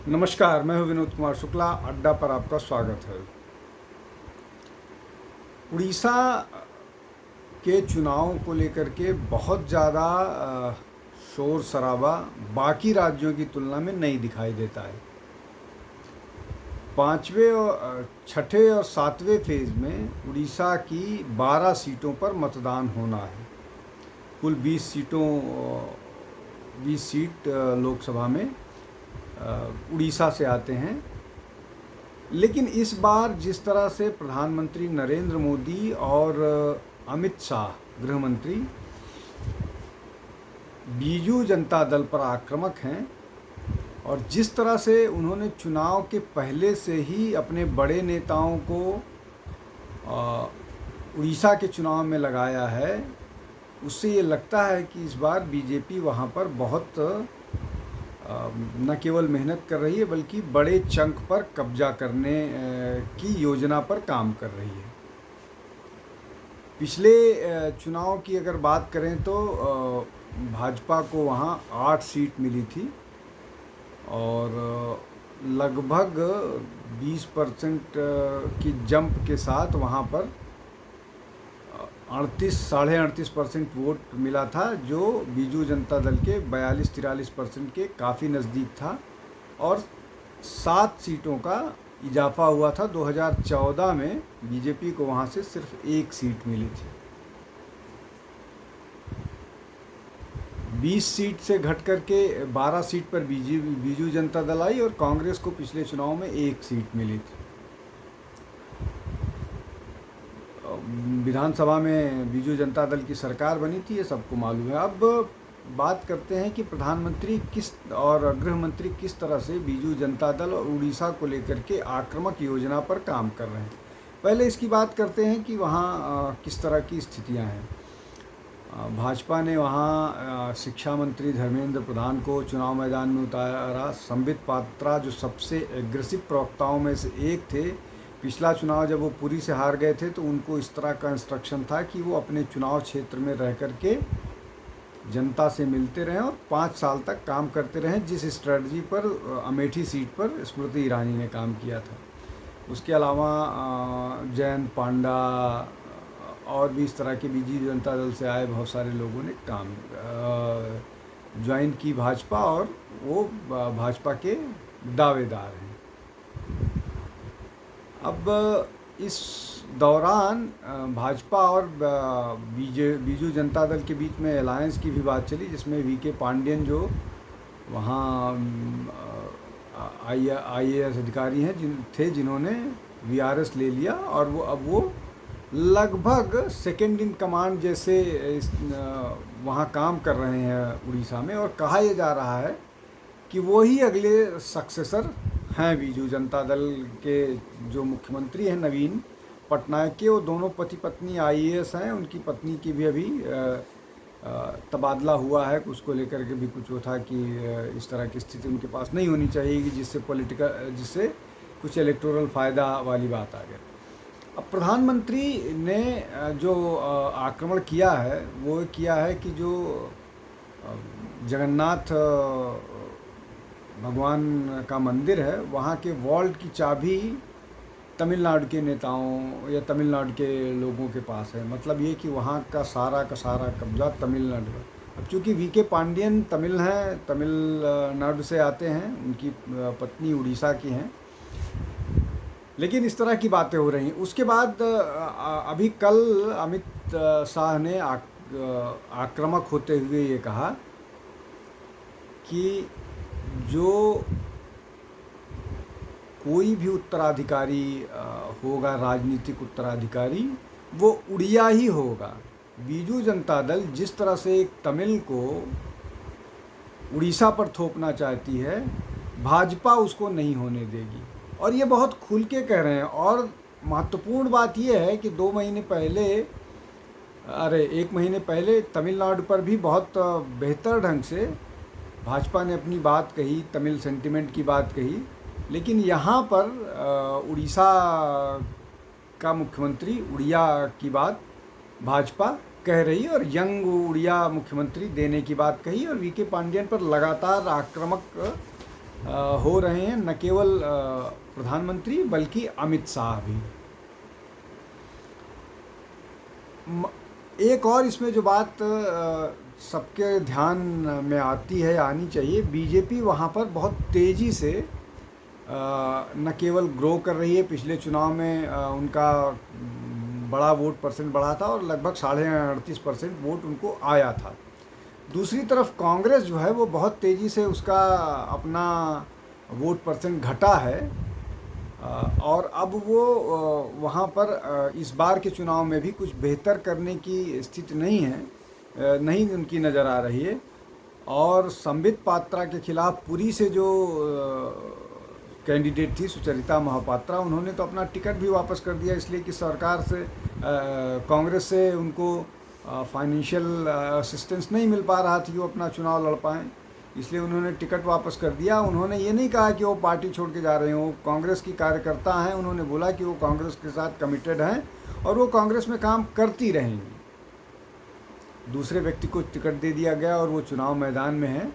नमस्कार, मैं हूं विनोद कुमार शुक्ला। अड्डा पर आपका स्वागत है। उड़ीसा के चुनाव को लेकर के बहुत ज़्यादा शोर शराबा बाकी राज्यों की तुलना में नहीं दिखाई देता है। पाँचवें और छठे और सातवें फेज़ में उड़ीसा की 12 सीटों पर मतदान होना है। कुल 20 सीट लोकसभा में उड़ीसा से आते हैं। लेकिन इस बार जिस तरह से प्रधानमंत्री नरेंद्र मोदी और अमित शाह गृह मंत्री बीजू जनता दल पर आक्रामक हैं और जिस तरह से उन्होंने चुनाव के पहले से ही अपने बड़े नेताओं को उड़ीसा के चुनाव में लगाया है, उससे ये लगता है कि इस बार बीजेपी वहाँ पर बहुत न केवल मेहनत कर रही है बल्कि बड़े चंक पर कब्जा करने की योजना पर काम कर रही है। पिछले चुनाव की अगर बात करें तो भाजपा को वहाँ 8 सीट मिली थी और लगभग 20% की जंप के साथ वहाँ पर 38-38.5% वोट मिला था, जो बीजू जनता दल के 42-43% के काफ़ी नज़दीक था और 7 सीटों का इजाफा हुआ था। 2014 में बीजेपी को वहाँ से सिर्फ 1 सीट मिली थी। 20 सीट से घट करके 12 सीट पर बीजू जनता दल आई और कांग्रेस को पिछले चुनाव में 1 सीट मिली थी। विधानसभा में बीजू जनता दल की सरकार बनी थी, ये सबको मालूम है। अब बात करते हैं कि प्रधानमंत्री और गृह मंत्री किस तरह से बीजू जनता दल और उड़ीसा को लेकर के आक्रामक योजना पर काम कर रहे हैं। पहले इसकी बात करते हैं कि वहाँ किस तरह की स्थितियाँ हैं। भाजपा ने वहाँ शिक्षा मंत्री धर्मेंद्र प्रधान को चुनाव मैदान में उतारा। संबित पात्रा जो सबसे एग्रेसिव प्रवक्ताओं में से एक थे, पिछला चुनाव जब वो पुरी से हार गए थे तो उनको इस तरह का इंस्ट्रक्शन था कि वो अपने चुनाव क्षेत्र में रह कर के जनता से मिलते रहें और 5 साल तक काम करते रहें, जिस स्ट्रेटजी पर अमेठी सीट पर स्मृति ईरानी ने काम किया था। उसके अलावा जयंत पांडा और भी इस तरह के बीजू जनता दल से आए बहुत सारे लोगों ने काम ज्वाइन की भाजपा और वो भाजपा के दावेदार हैं। अब इस दौरान भाजपा और बीजू जनता दल के बीच में अलायंस की भी बात चली, जिसमें वीके पांडियन जो वहाँ IAS अधिकारी हैं जिन्होंने VRS ले लिया और वो लगभग सेकेंड इन कमांड जैसे वहाँ काम कर रहे हैं उड़ीसा में। और कहा यह जा रहा है कि वो ही अगले सक्सेसर हैं बीजू जनता दल के। जो मुख्यमंत्री हैं नवीन पटनायक के, वो दोनों पति पत्नी IAS हैं। उनकी पत्नी की भी अभी तबादला हुआ है, उसको लेकर के भी कुछ वो था कि इस तरह की स्थिति उनके पास नहीं होनी चाहिए कि जिससे कुछ इलेक्टोरल फ़ायदा वाली बात आ गई। अब प्रधानमंत्री ने जो आक्रमण किया है वो किया है कि जो जगन्नाथ भगवान का मंदिर है, वहाँ के वॉल्ट की चाबी तमिलनाडु के नेताओं या तमिलनाडु के लोगों के पास है। मतलब ये कि वहाँ का सारा कब्जा तमिलनाडु है। अब चूँकि वीके पांडियन तमिल हैं, तमिलनाडु से आते हैं, उनकी पत्नी उड़ीसा की हैं, लेकिन इस तरह की बातें हो रही हैं। उसके बाद अभी कल अमित शाह ने आक्रामक होते हुए ये कहा कि जो कोई भी उत्तराधिकारी होगा, राजनीतिक उत्तराधिकारी, वो उड़िया ही होगा। बीजू जनता दल जिस तरह से एक तमिल को उड़ीसा पर थोपना चाहती है, भाजपा उसको नहीं होने देगी। और ये बहुत खुल के कह रहे हैं। और महत्वपूर्ण बात ये है कि 1 महीने पहले तमिलनाडु पर भी बहुत बेहतर ढंग से भाजपा ने अपनी बात कही, तमिल सेंटिमेंट की बात कही। लेकिन यहाँ पर उड़ीसा का मुख्यमंत्री उड़िया की बात भाजपा कह रही और यंग उड़िया मुख्यमंत्री देने की बात कही और वीके पांडियन पर लगातार आक्रामक हो रहे हैं, न केवल प्रधानमंत्री बल्कि अमित शाह भी। एक और इसमें जो बात सबके ध्यान में आती है, आनी चाहिए, बीजेपी वहाँ पर बहुत तेज़ी से न केवल ग्रो कर रही है, पिछले चुनाव में उनका बड़ा वोट परसेंट बढ़ा था और लगभग 38.5% वोट उनको आया था। दूसरी तरफ कांग्रेस जो है वो बहुत तेज़ी से उसका अपना वोट परसेंट घटा है और अब वो वहाँ पर इस बार के चुनाव में भी कुछ बेहतर करने की स्थिति नहीं है, नहीं उनकी नज़र आ रही है। और संबित पात्रा के खिलाफ पुरी से जो कैंडिडेट थी सुचरिता महापात्रा, उन्होंने तो अपना टिकट भी वापस कर दिया, इसलिए कि सरकार से कांग्रेस से उनको फाइनेंशियल असिस्टेंस नहीं मिल पा रहा थी कि वो अपना चुनाव लड़ पाएँ, इसलिए उन्होंने टिकट वापस कर दिया। उन्होंने ये नहीं कहा कि वो पार्टी छोड़ के जा रहे हैं, वो कांग्रेस की कार्यकर्ता हैं, उन्होंने बोला कि वो कांग्रेस के साथ कमिटेड हैं और वो कांग्रेस में काम करती रहेंगी। दूसरे व्यक्ति को टिकट दे दिया गया और वो चुनाव मैदान में है।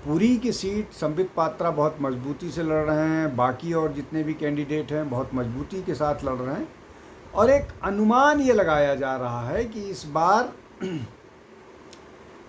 पुरी की सीट संबित पात्रा बहुत मजबूती से लड़ रहे हैं, बाकी और जितने भी कैंडिडेट हैं बहुत मजबूती के साथ लड़ रहे हैं और एक अनुमान ये लगाया जा रहा है कि इस बार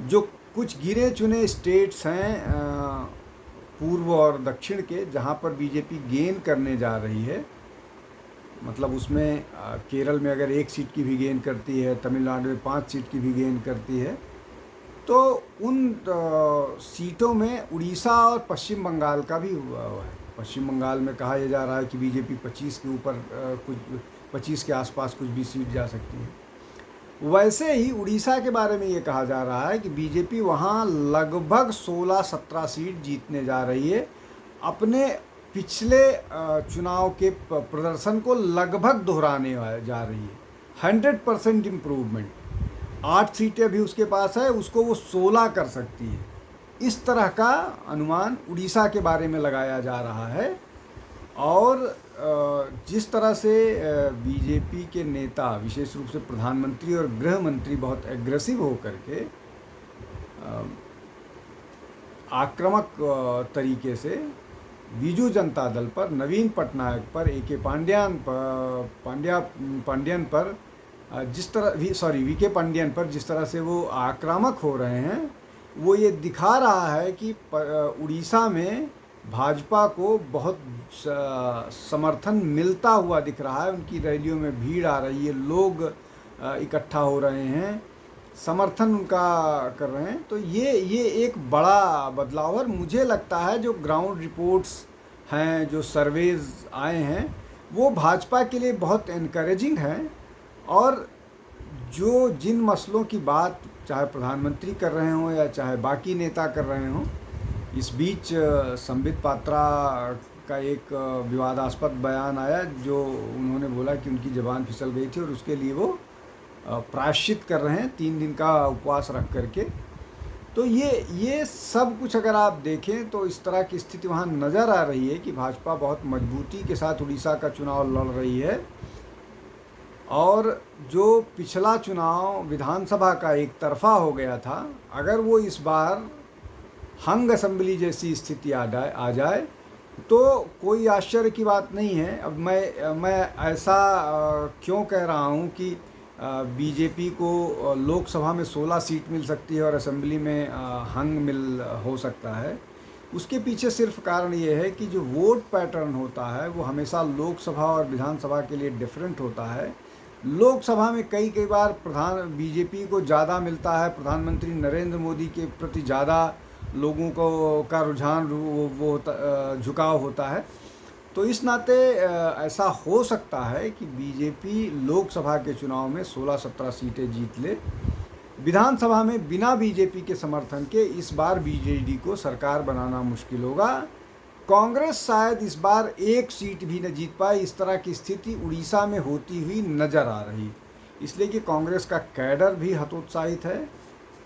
जो कुछ गिने चुने स्टेट्स हैं पूर्व और दक्षिण के, जहाँ पर बीजेपी गेन करने जा रही है, मतलब उसमें केरल में अगर 1 सीट की भी गेन करती है, तमिलनाडु में 5 सीट की भी गेन करती है, तो उन सीटों में उड़ीसा और पश्चिम बंगाल का भी है। पश्चिम बंगाल में कहा यह जा रहा है कि बीजेपी 25 के ऊपर कुछ 25 के आसपास कुछ भी सीट जा सकती है। वैसे ही उड़ीसा के बारे में ये कहा जा रहा है कि बीजेपी वहाँ लगभग 16-17 सीट जीतने जा रही है, अपने पिछले चुनाव के प्रदर्शन को लगभग दोहराने जा रही है। 100% इम्प्रूवमेंट। 8 सीटें भी उसके पास है, उसको वो 16 कर सकती है। इस तरह का अनुमान उड़ीसा के बारे में लगाया जा रहा है। और जिस तरह से बीजेपी के नेता, विशेष रूप से प्रधानमंत्री और गृह मंत्री, बहुत एग्रेसिव होकर के आक्रामक तरीके से बीजू जनता दल पर, नवीन पटनायक पर, ए.के. पांडियन पर जिस तरह वीके पांडियन पर जिस तरह से वो आक्रामक हो रहे हैं, वो ये दिखा रहा है कि उड़ीसा में भाजपा को बहुत समर्थन मिलता हुआ दिख रहा है। उनकी रैलियों में भीड़ आ रही है, लोग इकट्ठा हो रहे हैं, समर्थन उनका कर रहे हैं। तो ये एक बड़ा बदलाव है। मुझे लगता है जो ग्राउंड रिपोर्ट्स हैं, जो सर्वेज आए हैं, वो भाजपा के लिए बहुत इनकरेजिंग हैं। और जो जिन मसलों की बात चाहे प्रधानमंत्री कर रहे हों या चाहे बाकी नेता कर रहे हों, इस बीच संबित पात्रा का एक विवादास्पद बयान आया, जो उन्होंने बोला कि उनकी ज़बान फिसल गई थी और उसके लिए वो प्रायश्चित कर रहे हैं 3 दिन का उपवास रख करके। तो ये सब कुछ अगर आप देखें तो इस तरह की स्थिति वहाँ नज़र आ रही है कि भाजपा बहुत मजबूती के साथ उड़ीसा का चुनाव लड़ रही है। और जो पिछला चुनाव विधानसभा का एक तरफा हो गया था, अगर वो इस बार हंग असेंबली जैसी स्थिति आ जाए तो कोई आश्चर्य की बात नहीं है। अब मैं ऐसा क्यों कह रहा हूँ कि बीजेपी को लोकसभा में 16 सीट मिल सकती है और असेंबली में हंग हो सकता है, उसके पीछे सिर्फ कारण ये है कि जो वोट पैटर्न होता है वो हमेशा लोकसभा और विधानसभा के लिए डिफरेंट होता है। लोकसभा में कई बार बीजेपी को ज़्यादा मिलता है, प्रधानमंत्री नरेंद्र मोदी के प्रति ज़्यादा लोगों को का रुझान वो झुकाव होता है। तो इस नाते ऐसा हो सकता है कि बीजेपी लोकसभा के चुनाव में 16-17 सीटें जीत ले। विधानसभा में बिना बीजेपी के समर्थन के इस बार बीजेडी को सरकार बनाना मुश्किल होगा। कांग्रेस शायद इस बार 1 सीट भी न जीत पाए, इस तरह की स्थिति उड़ीसा में होती हुई नज़र आ रही, इसलिए कि कांग्रेस का कैडर भी हतोत्साहित है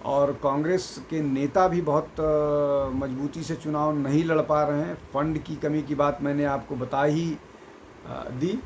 और कांग्रेस के नेता भी बहुत मजबूती से चुनाव नहीं लड़ पा रहे हैं। फंड की कमी की बात मैंने आपको बता ही दी।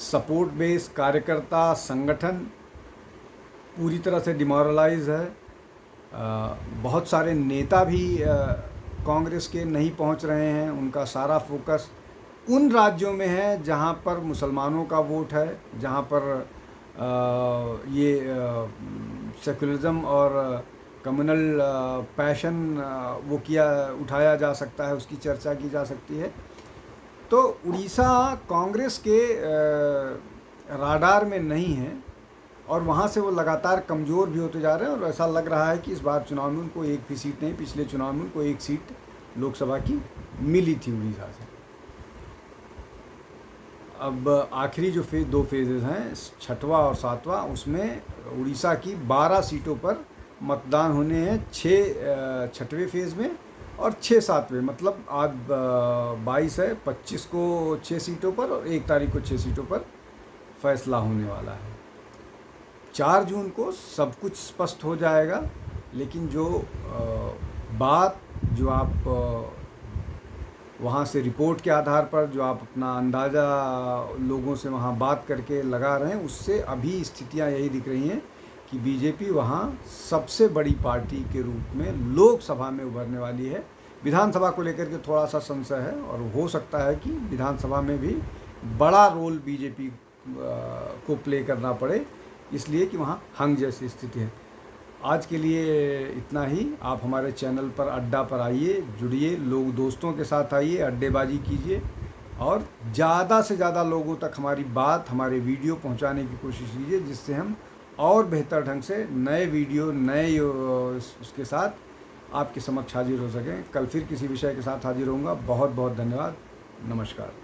सपोर्ट बेस, कार्यकर्ता संगठन पूरी तरह से डिमोरलाइज है। बहुत सारे नेता भी कांग्रेस के नहीं पहुंच रहे हैं। उनका सारा फोकस उन राज्यों में है जहां पर मुसलमानों का वोट है, जहां पर ये सेकुलरिज्म और कम्युनल पैशन वो उठाया जा सकता है, उसकी चर्चा की जा सकती है। तो उड़ीसा कांग्रेस के राडार में नहीं है और वहाँ से वो लगातार कमज़ोर भी होते जा रहे हैं। और ऐसा लग रहा है कि इस बार चुनाव में उनको एक भी सीट नहीं, पिछले चुनाव में उनको एक सीट लोकसभा की मिली थी उड़ीसा से। अब आखिरी जो दो फेजेज़ हैं, छठवां और सातवां, उसमें उड़ीसा की 12 सीटों पर मतदान होने हैं। 6 छठवें फेज़ में और 6 सातवें, मतलब आज 22 है, 25 को 6 सीटों पर और 1 तारीख को 6 सीटों पर फैसला होने वाला है। 4 जून को सब कुछ स्पष्ट हो जाएगा। लेकिन जो बात जो आप वहाँ से रिपोर्ट के आधार पर जो आप अपना अंदाज़ा लोगों से वहाँ बात करके लगा रहे हैं, उससे अभी स्थितियाँ यही दिख रही हैं कि बीजेपी वहाँ सबसे बड़ी पार्टी के रूप में लोकसभा में उभरने वाली है। विधानसभा को लेकर के थोड़ा सा संशय है और हो सकता है कि विधानसभा में भी बड़ा रोल बीजेपी को प्ले करना पड़े, इसलिए कि वहाँ हंग जैसी स्थिति है। आज के लिए इतना ही। आप हमारे चैनल पर अड्डा पर आइए, जुड़िए, लोग दोस्तों के साथ आइए, अड्डेबाजी कीजिए और ज़्यादा से ज़्यादा लोगों तक हमारी बात, हमारे वीडियो पहुंचाने की कोशिश कीजिए, जिससे हम और बेहतर ढंग से नए वीडियो, नए उसके साथ आपके समक्ष हाजिर हो सकें। कल फिर किसी विषय के साथ हाजिर होऊंगा। बहुत बहुत धन्यवाद। नमस्कार।